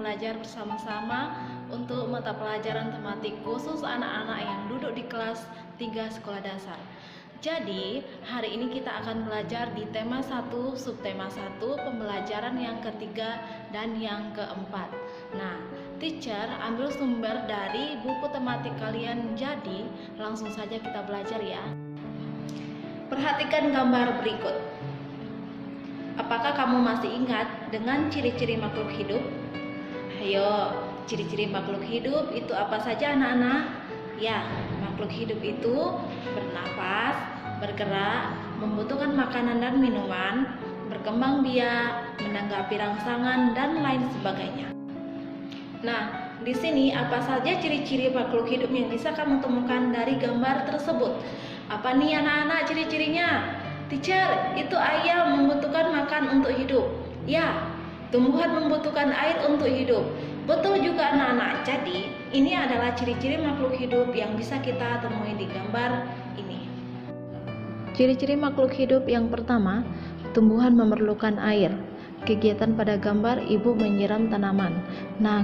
belajar bersama-sama untuk mata pelajaran tematik khusus anak-anak yang duduk di kelas 3 sekolah dasar. Jadi, hari ini kita akan belajar di tema 1, subtema 1, pembelajaran yang ketiga dan yang keempat. Nah, teacher ambil sumber dari buku tematik kalian, jadi langsung saja kita belajar ya. Perhatikan gambar berikut. Apakah kamu masih ingat dengan ciri-ciri makhluk hidup? Ayo, ciri-ciri makhluk hidup itu apa saja anak-anak? Ya, makhluk hidup itu bernafas, bergerak, membutuhkan makanan dan minuman, berkembang biak, menanggapi rangsangan, dan lain sebagainya. Nah, di sini apa saja ciri-ciri makhluk hidup yang bisa kamu temukan dari gambar tersebut? Apa nih anak-anak ciri-cirinya? Teacher, itu ayam membutuhkan makan untuk hidup. Ya, tumbuhan membutuhkan air untuk hidup. Betul juga anak-anak. Jadi, ini adalah ciri-ciri makhluk hidup yang bisa kita temui di gambar ini. Ciri-ciri makhluk hidup yang pertama, tumbuhan memerlukan air. Kegiatan pada gambar ibu menyiram tanaman. Nah,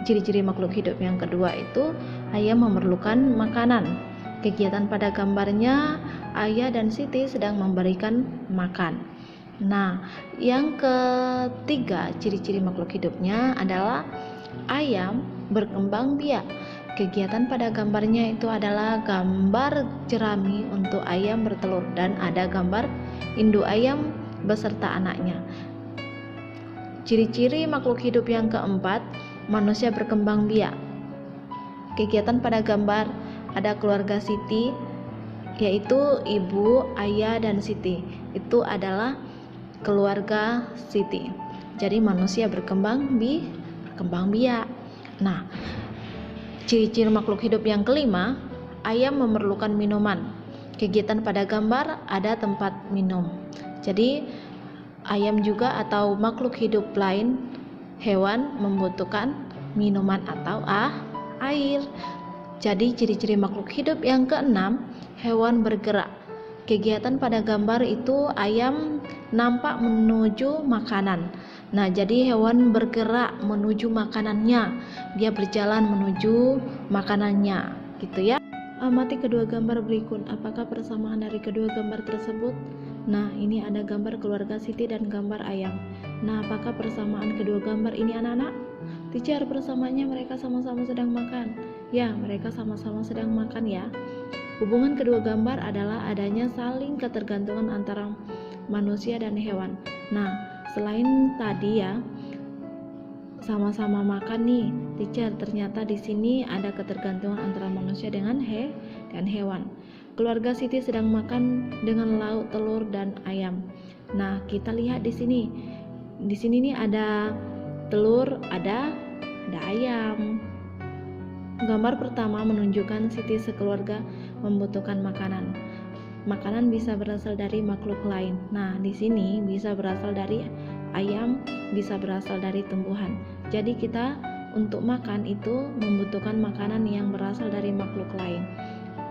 ciri-ciri makhluk hidup yang kedua itu ayam memerlukan makanan. Kegiatan pada gambarnya ayah dan Siti sedang memberikan makan. Nah, yang ketiga ciri-ciri makhluk hidupnya adalah ayam berkembang biak. Kegiatan pada gambarnya itu adalah gambar jerami untuk ayam bertelur dan ada gambar induk ayam beserta anaknya. Ciri-ciri makhluk hidup yang keempat, manusia berkembang biak. Kegiatan pada gambar ada keluarga Siti, yaitu ibu, ayah, dan Siti. Itu adalah keluarga Siti. Jadi manusia berkembang biak. Nah, ciri-ciri makhluk hidup yang kelima, ayam memerlukan minuman. Kegiatan pada gambar ada tempat minum. Jadi ayam juga atau makhluk hidup lain, hewan membutuhkan minuman atau air. Jadi ciri-ciri makhluk hidup yang keenam, hewan bergerak. Kegiatan pada gambar itu ayam nampak menuju makanan. Nah, jadi hewan bergerak menuju makanannya. Dia berjalan menuju makanannya, gitu ya. Amati kedua gambar berikut. Apakah persamaan dari kedua gambar tersebut? Nah, ini ada gambar keluarga Siti dan gambar ayam. Nah, apakah persamaan kedua gambar ini anak-anak? Teacher, persamaannya mereka sama-sama sedang makan. Ya, mereka sama-sama sedang makan ya. Hubungan kedua gambar adalah adanya saling ketergantungan antara manusia dan hewan. Nah, selain tadi ya, sama-sama makan nih, teacher, ternyata di sini ada ketergantungan antara manusia dengan hewan. Keluarga Siti sedang makan dengan lauk, telur, dan ayam. Nah, kita lihat di sini. Di sini nih ada telur, ada ayam. Gambar pertama menunjukkan Siti sekeluarga membutuhkan makanan. Makanan bisa berasal dari makhluk lain. Nah, di sini bisa berasal dari ayam, bisa berasal dari tumbuhan. Jadi kita untuk makan itu membutuhkan makanan yang berasal dari makhluk lain.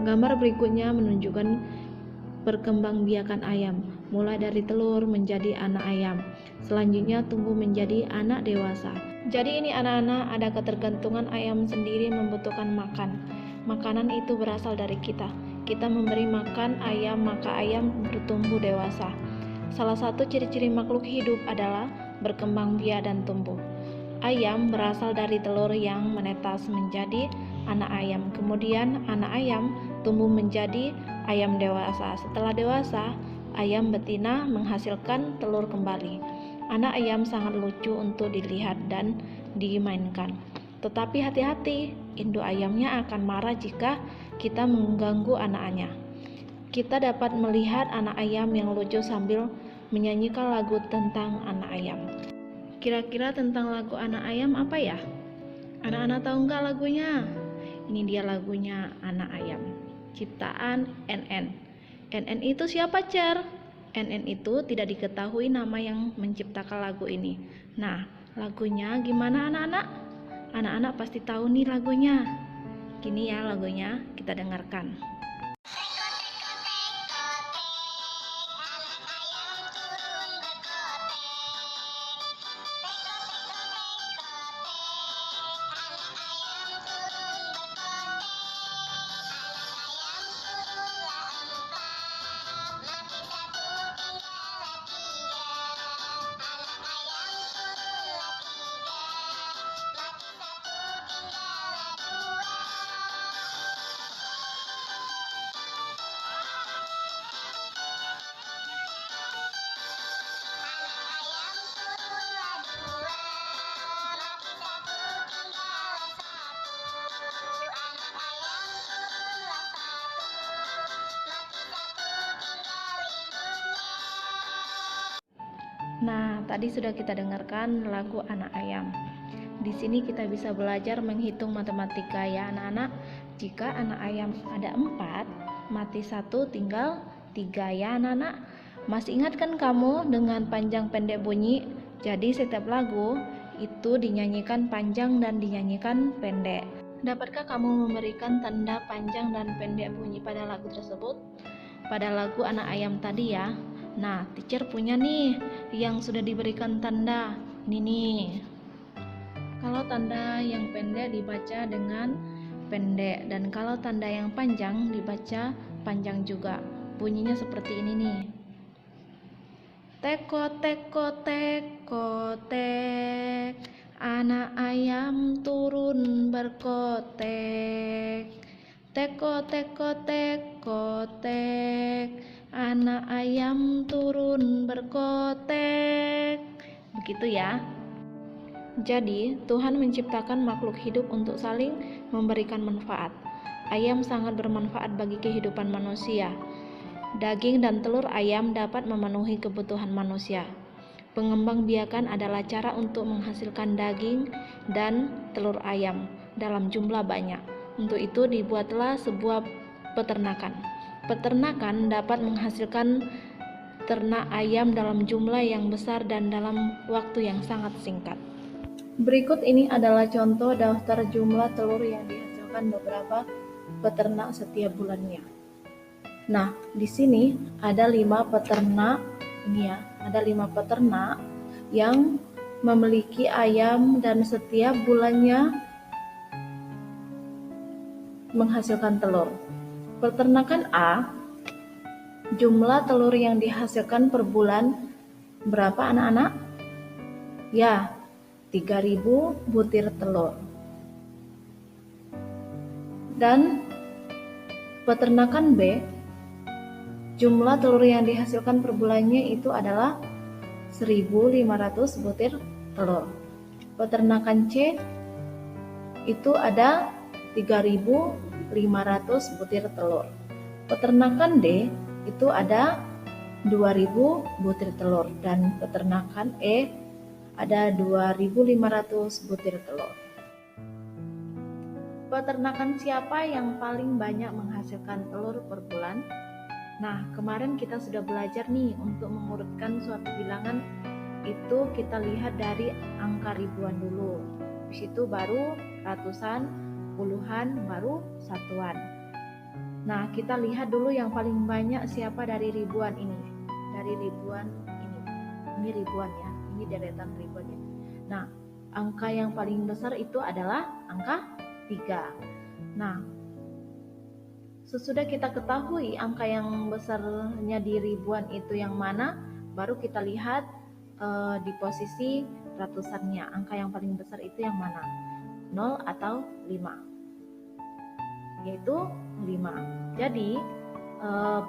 Gambar berikutnya menunjukkan perkembangbiakan ayam, mulai dari telur menjadi anak ayam, selanjutnya tumbuh menjadi anak dewasa. Jadi ini anak-anak, ada ketergantungan ayam sendiri membutuhkan makan. Makanan itu berasal dari kita. Kita memberi makan ayam, maka ayam bertumbuh dewasa. Salah satu ciri-ciri makhluk hidup adalah berkembang biak dan tumbuh. Ayam berasal dari telur yang menetas menjadi anak ayam. Kemudian anak ayam tumbuh menjadi ayam dewasa. Setelah dewasa, ayam betina menghasilkan telur kembali. Anak ayam sangat lucu untuk dilihat dan dimainkan. Tetapi hati-hati, induk ayamnya akan marah jika kita mengganggu anaknya. Kita dapat melihat anak ayam yang lucu sambil menyanyikan lagu tentang anak ayam. Kira-kira tentang lagu anak ayam apa ya? Anak-anak tahu nggak lagunya? Ini dia lagunya anak ayam, ciptaan NN. NN itu siapa, Cer? NN itu tidak diketahui nama yang menciptakan lagu ini. Nah, lagunya gimana anak-anak? Anak-anak pasti tahu nih lagunya. Gini ya lagunya, kita dengarkan. Nah, tadi sudah kita dengarkan lagu Anak Ayam. Di sini kita bisa belajar menghitung matematika ya anak-anak. Jika anak ayam ada 4, mati 1, tinggal 3 ya anak-anak. Masih ingat kan kamu dengan panjang pendek bunyi? Jadi setiap lagu itu dinyanyikan panjang dan dinyanyikan pendek. Dapatkah kamu memberikan tanda panjang dan pendek bunyi pada lagu tersebut? Pada lagu Anak Ayam tadi ya. Nah, teacher punya nih yang sudah diberikan tanda. Nih. Kalau tanda yang pendek dibaca dengan pendek, dan kalau tanda yang panjang dibaca panjang juga. Bunyinya seperti ini nih. Teko teko teko tek, anak ayam turun berkotek. Teko teko teko tek, anak ayam turun berkotek. Begitu ya. Jadi, Tuhan menciptakan makhluk hidup untuk saling memberikan manfaat. Ayam sangat bermanfaat bagi kehidupan manusia. Daging dan telur ayam dapat memenuhi kebutuhan manusia. Pengembangbiakan adalah cara untuk menghasilkan daging dan telur ayam dalam jumlah banyak. Untuk itu dibuatlah sebuah peternakan. Peternakan dapat menghasilkan ternak ayam dalam jumlah yang besar dan dalam waktu yang sangat singkat. Berikut ini adalah contoh daftar jumlah telur yang dihasilkan beberapa peternak setiap bulannya. Nah, di sini ada 5 peternak, ini ya, ada 5 peternak yang memiliki ayam dan setiap bulannya menghasilkan telur. Peternakan A, jumlah telur yang dihasilkan per bulan berapa anak-anak? Ya, 3.000 butir telur. Dan peternakan B, jumlah telur yang dihasilkan per bulannya itu adalah 1.500 butir telur. Peternakan C itu ada 3.500 butir telur. Peternakan D itu ada 2.000 butir telur, dan peternakan E ada 2.500 butir telur. Peternakan siapa yang paling banyak menghasilkan telur per bulan? Nah, kemarin kita sudah belajar nih untuk mengurutkan suatu bilangan itu kita lihat dari angka ribuan dulu. Habis itu baru ratusan, puluhan, baru satuan. Nah, kita lihat dulu yang paling banyak siapa dari ribuan ini. Dari ribuan ini. Ini ribuan ya. Ini deretan ribuan ini. Nah, angka yang paling besar itu adalah angka 3. Nah, sesudah kita ketahui angka yang besarnya di ribuan itu yang mana, baru kita lihat di posisi ratusannya. Angka yang paling besar itu yang mana? 0 atau 5? Yaitu 5. Jadi,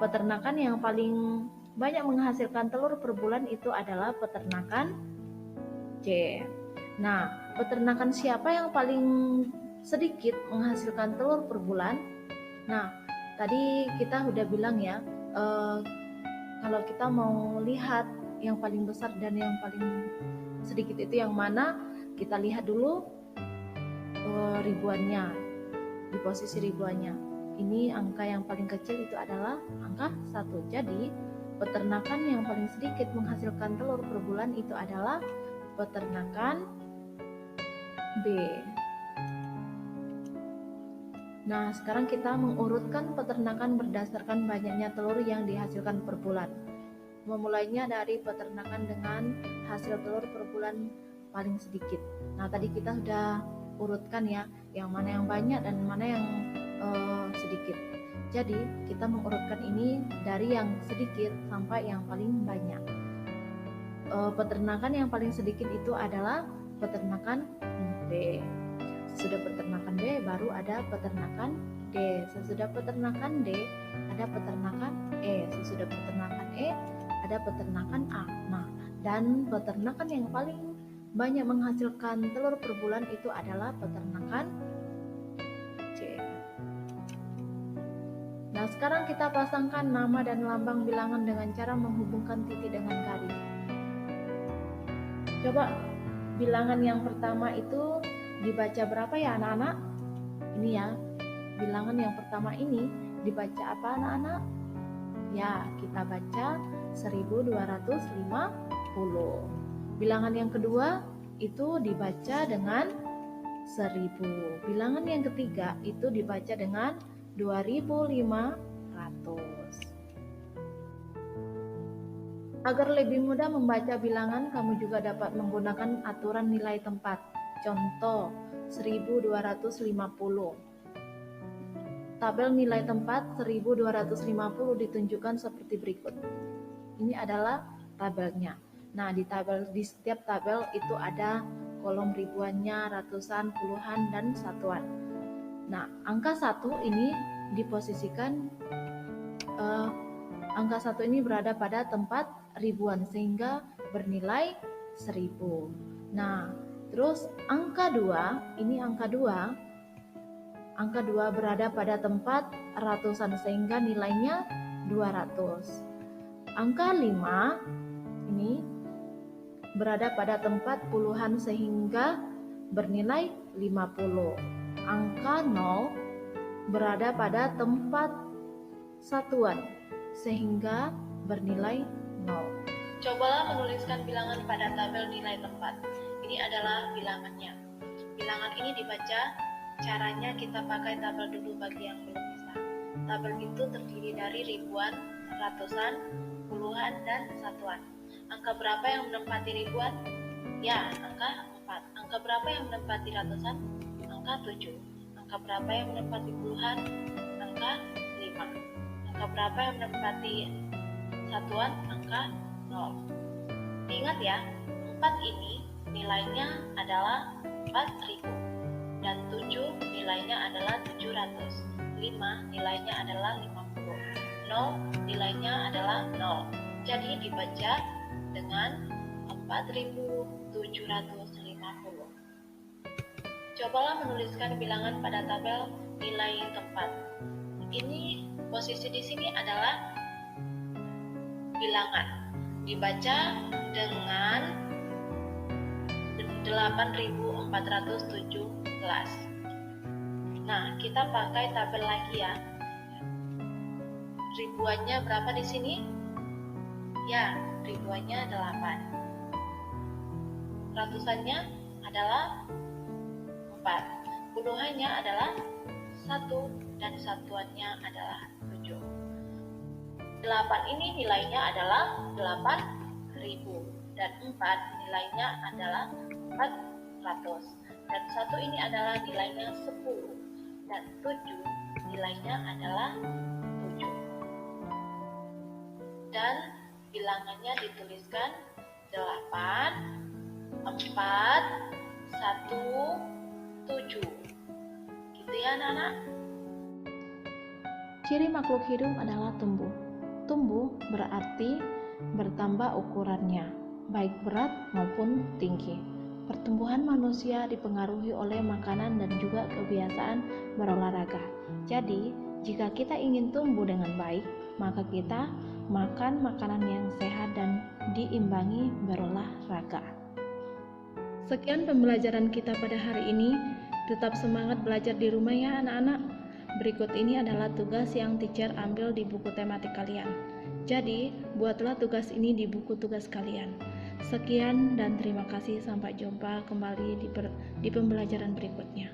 peternakan yang paling banyak menghasilkan telur per bulan itu adalah peternakan C. Nah, peternakan siapa yang paling sedikit menghasilkan telur per bulan? Nah, tadi kita udah bilang ya, kalau kita mau lihat yang paling besar dan yang paling sedikit itu yang mana, kita lihat dulu ribuannya, di posisi ribuannya. Ini angka yang paling kecil itu adalah angka 1. Jadi, peternakan yang paling sedikit menghasilkan telur per bulan itu adalah peternakan B. Nah, sekarang kita mengurutkan peternakan berdasarkan banyaknya telur yang dihasilkan per bulan. Memulainya dari peternakan dengan hasil telur per bulan paling sedikit. Nah, tadi kita sudah urutkan ya, yang mana yang banyak dan mana yang sedikit. Jadi, kita mengurutkan ini dari yang sedikit sampai yang paling banyak. Peternakan yang paling sedikit itu adalah peternakan B. Sesudah peternakan B baru ada peternakan D. Sesudah peternakan D ada peternakan E. Sesudah peternakan E ada peternakan A. Nah, dan peternakan yang paling banyak menghasilkan telur per bulan itu adalah peternakan C. Nah, sekarang kita pasangkan nama dan lambang bilangan dengan cara menghubungkan titik dengan garis. Coba bilangan yang pertama itu dibaca berapa ya anak-anak? Ini ya, bilangan yang pertama ini dibaca apa anak-anak? Ya, kita baca 1250. Bilangan yang kedua itu dibaca dengan 1000. Bilangan yang ketiga itu dibaca dengan 2500. Agar lebih mudah membaca bilangan, kamu juga dapat menggunakan aturan nilai tempat. Contoh 1250. Tabel nilai tempat 1250 ditunjukkan seperti berikut. Ini adalah tabelnya. Nah, di setiap tabel itu ada kolom ribuannya, ratusan, puluhan, dan satuan. Nah, angka 1 ini diposisikan angka 1 ini berada pada tempat ribuan sehingga bernilai 1000. Nah, terus angka 2, ini angka 2. Angka 2 berada pada tempat ratusan sehingga nilainya 200. Angka 5 ini berada pada tempat puluhan sehingga bernilai 50. Angka 0 berada pada tempat satuan sehingga bernilai 0. Cobalah menuliskan bilangan pada tabel nilai tempat. Ini adalah bilangannya. Bilangan ini dibaca, caranya kita pakai tabel dulu bagi yang belum bisa. Tabel itu terdiri dari ribuan, ratusan, puluhan, dan satuan. Angka berapa yang menempati ribuan? Ya, angka 4. Angka berapa yang menempati ratusan? Angka 7. Angka berapa yang menempati puluhan? Angka 5. Angka berapa yang menempati satuan? Angka 0. Ingat ya, 4 ini nilainya adalah 4000 dan 7 nilainya adalah 700. 5 nilainya adalah 50. 0 nilainya adalah 0. Jadi dibaca dengan 4750. Cobalah menuliskan bilangan pada tabel nilai tempat. Ini posisi di sini adalah bilangan. Dibaca dengan 8417. Nah, kita pakai tabel lagi ya. Ribuannya berapa di sini? Ya, ribuannya 8. Ratusannya adalah 4. Puluhannya adalah 1 dan satuannya adalah 7. 8 ini nilainya adalah 8000 dan 4 nilainya adalah 400 dan 1 ini adalah nilainya 10 dan 7 nilainya adalah 7. Dan bilangannya dituliskan 8, 4, 1, 7. Gitu ya anak-anak. Ciri makhluk hidup adalah tumbuh. Tumbuh berarti bertambah ukurannya, baik berat maupun tinggi. Pertumbuhan manusia dipengaruhi oleh makanan dan juga kebiasaan berolahraga. Jadi, jika kita ingin tumbuh dengan baik, maka kita makan makanan yang sehat dan diimbangi berolahraga. Sekian pembelajaran kita pada hari ini. Tetap semangat belajar di rumah ya anak-anak. Berikut ini adalah tugas yang teacher ambil di buku tematik kalian. Jadi, buatlah tugas ini di buku tugas kalian. Sekian dan terima kasih. Sampai jumpa kembali di pembelajaran berikutnya.